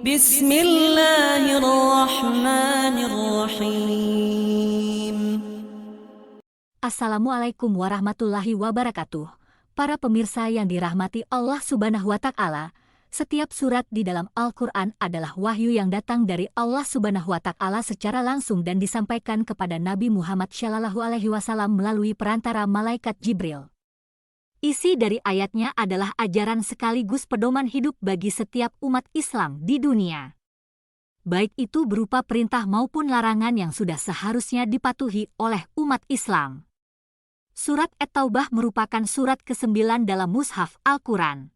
Bismillahirrahmanirrahim. Assalamualaikum warahmatullahi wabarakatuh. Para pemirsa yang dirahmati Allah Subhanahu wa Ta'ala, setiap surat di dalam Al-Quran adalah wahyu yang datang dari Allah Subhanahu wa Ta'ala secara langsung dan disampaikan kepada Nabi Muhammad SAW melalui perantara malaikat Jibril. Isi dari ayatnya adalah ajaran sekaligus pedoman hidup bagi setiap umat Islam di dunia. Baik itu berupa perintah maupun larangan yang sudah seharusnya dipatuhi oleh umat Islam. Surat At-Taubah merupakan surat ke-9 dalam Mushaf Al-Quran.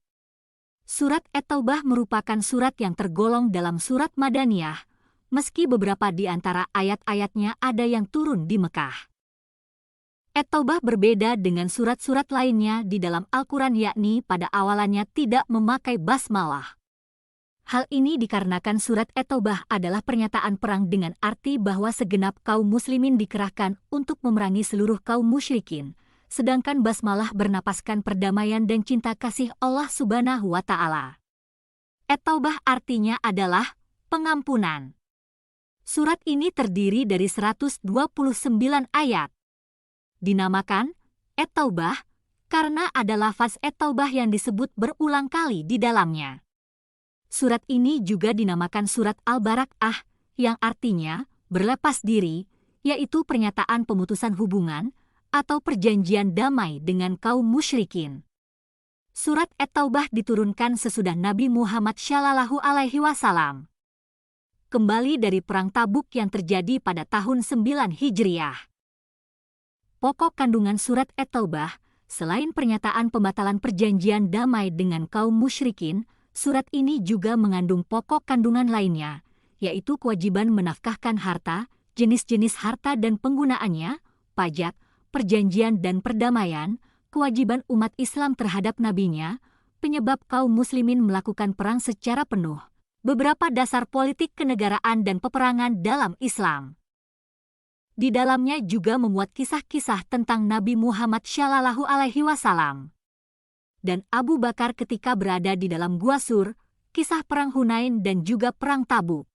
Surat At-Taubah merupakan surat yang tergolong dalam surat Madaniyah, meski beberapa di antara ayat-ayatnya ada yang turun di Mekah. At-Taubah berbeda dengan surat-surat lainnya di dalam Al-Quran, yakni pada awalannya tidak memakai basmalah. Hal ini dikarenakan surat At-Taubah adalah pernyataan perang dengan arti bahwa segenap kaum muslimin dikerahkan untuk memerangi seluruh kaum musyrikin, sedangkan basmalah bernapaskan perdamaian dan cinta kasih Allah Subhanahu wa Ta'ala. At-Taubah artinya adalah pengampunan. Surat ini terdiri dari 129 ayat. Dinamakan At-Taubah karena ada lafaz At-Taubah yang disebut berulang kali di dalamnya. Surat ini juga dinamakan surat Al-Barakah, yang artinya berlepas diri, yaitu pernyataan pemutusan hubungan atau perjanjian damai dengan kaum musyrikin. Surat At-Taubah diturunkan sesudah Nabi Muhammad SAW kembali dari perang Tabuk yang terjadi pada tahun 9 Hijriah. Pokok kandungan surat At-Taubah, selain pernyataan pembatalan perjanjian damai dengan kaum musyrikin, surat ini juga mengandung pokok kandungan lainnya, yaitu kewajiban menafkahkan harta, jenis-jenis harta dan penggunaannya, pajak, perjanjian dan perdamaian, kewajiban umat Islam terhadap nabinya, penyebab kaum muslimin melakukan perang secara penuh, beberapa dasar politik kenegaraan dan peperangan dalam Islam. Di dalamnya juga memuat kisah-kisah tentang Nabi Muhammad SAW dan Abu Bakar ketika berada di dalam Gua Sur, kisah perang Hunain dan juga perang Tabuk.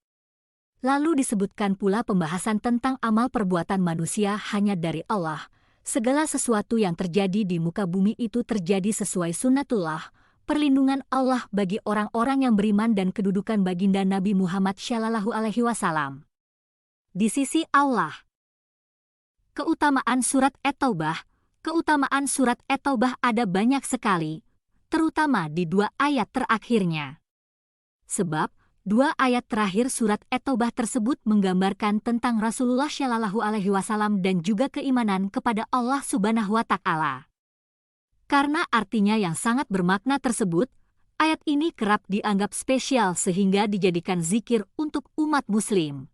Lalu disebutkan pula pembahasan tentang amal perbuatan manusia hanya dari Allah. Segala sesuatu yang terjadi di muka bumi itu terjadi sesuai sunnatullah, perlindungan Allah bagi orang-orang yang beriman dan kedudukan baginda Nabi Muhammad SAW di sisi Allah. Keutamaan surat At-Taubah. Keutamaan surat At-Taubah ada banyak sekali, terutama di 2 ayat terakhirnya. Sebab, 2 ayat terakhir surat At-Taubah tersebut menggambarkan tentang Rasulullah SAW dan juga keimanan kepada Allah Subhanahu wa Ta'ala. Karena artinya yang sangat bermakna tersebut, ayat ini kerap dianggap spesial sehingga dijadikan zikir untuk umat muslim.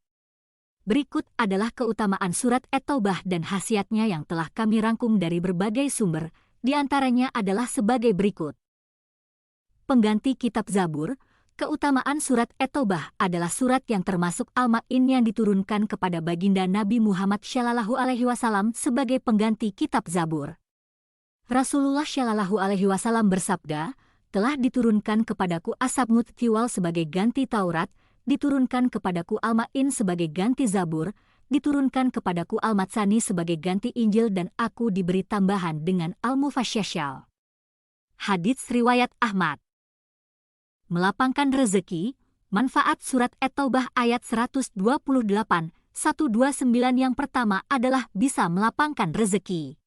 Berikut adalah keutamaan surat At-Taubah dan khasiatnya yang telah kami rangkum dari berbagai sumber, di antaranya adalah sebagai berikut. Pengganti kitab Zabur. Keutamaan surat At-Taubah adalah surat yang termasuk Al-Ma'in yang diturunkan kepada baginda Nabi Muhammad SAW sebagai pengganti kitab Zabur. Rasulullah SAW bersabda, telah diturunkan kepadaku Ashabut Tiwal sebagai ganti Taurat, diturunkan kepadaku Al-Ma'in sebagai ganti Zabur, diturunkan kepadaku Al-Matsani sebagai ganti Injil dan aku diberi tambahan dengan Al-Mufasyashal. Hadits riwayat Ahmad. Melapangkan rezeki. Manfaat surat At-Taubah ayat 128, 129 yang pertama adalah bisa melapangkan rezeki.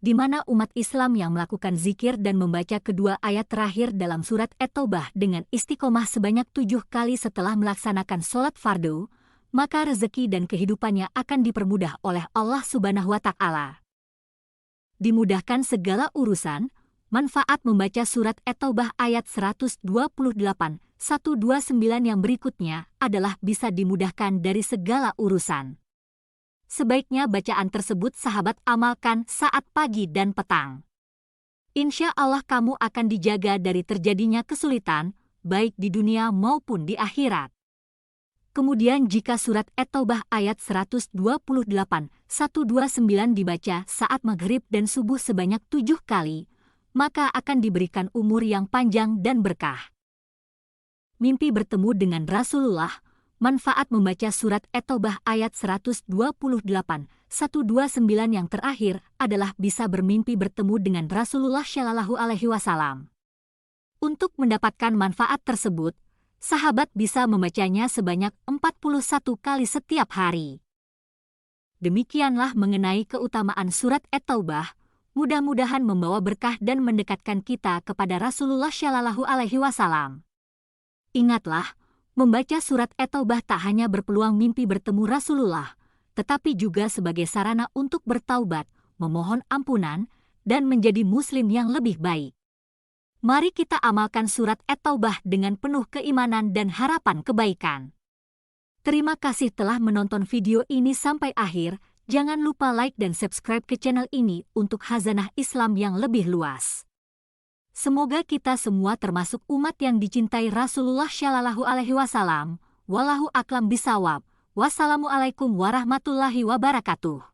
Di mana umat Islam yang melakukan zikir dan membaca kedua ayat terakhir dalam surat At-Taubah dengan istiqomah sebanyak 7 kali setelah melaksanakan sholat fardu, maka rezeki dan kehidupannya akan dipermudah oleh Allah Subhanahu wa Ta'ala. Dimudahkan segala urusan. Manfaat membaca surat At-Taubah ayat 128, 129 yang berikutnya adalah bisa dimudahkan dari segala urusan. Sebaiknya bacaan tersebut sahabat amalkan saat pagi dan petang. Insya Allah kamu akan dijaga dari terjadinya kesulitan, baik di dunia maupun di akhirat. Kemudian jika surat At-Taubah ayat 128, 129 dibaca saat maghrib dan subuh sebanyak 7 kali, maka akan diberikan umur yang panjang dan berkah. mimpi bertemu dengan Rasulullah. Manfaat membaca surat At-Taubah ayat 128, 129 yang terakhir adalah bisa bermimpi bertemu dengan Rasulullah Shallallahu Alaihi Wasallam. Untuk mendapatkan manfaat tersebut, sahabat bisa membacanya sebanyak 41 kali setiap hari. Demikianlah mengenai keutamaan surat At-Taubah. Mudah-mudahan membawa berkah dan mendekatkan kita kepada Rasulullah Shallallahu Alaihi Wasallam. Ingatlah, membaca surat At-Taubah tak hanya berpeluang mimpi bertemu Rasulullah, tetapi juga sebagai sarana untuk bertaubat, memohon ampunan, dan menjadi muslim yang lebih baik. Mari kita amalkan surat At-Taubah dengan penuh keimanan dan harapan kebaikan. Terima kasih telah menonton video ini sampai akhir. Jangan lupa like dan subscribe ke channel ini untuk khazanah Islam yang lebih luas. Semoga kita semua termasuk umat yang dicintai Rasulullah Shallallahu Alaihi Wasallam. Wallahu a'lam bishawab. Wassalamualaikum warahmatullahi wabarakatuh.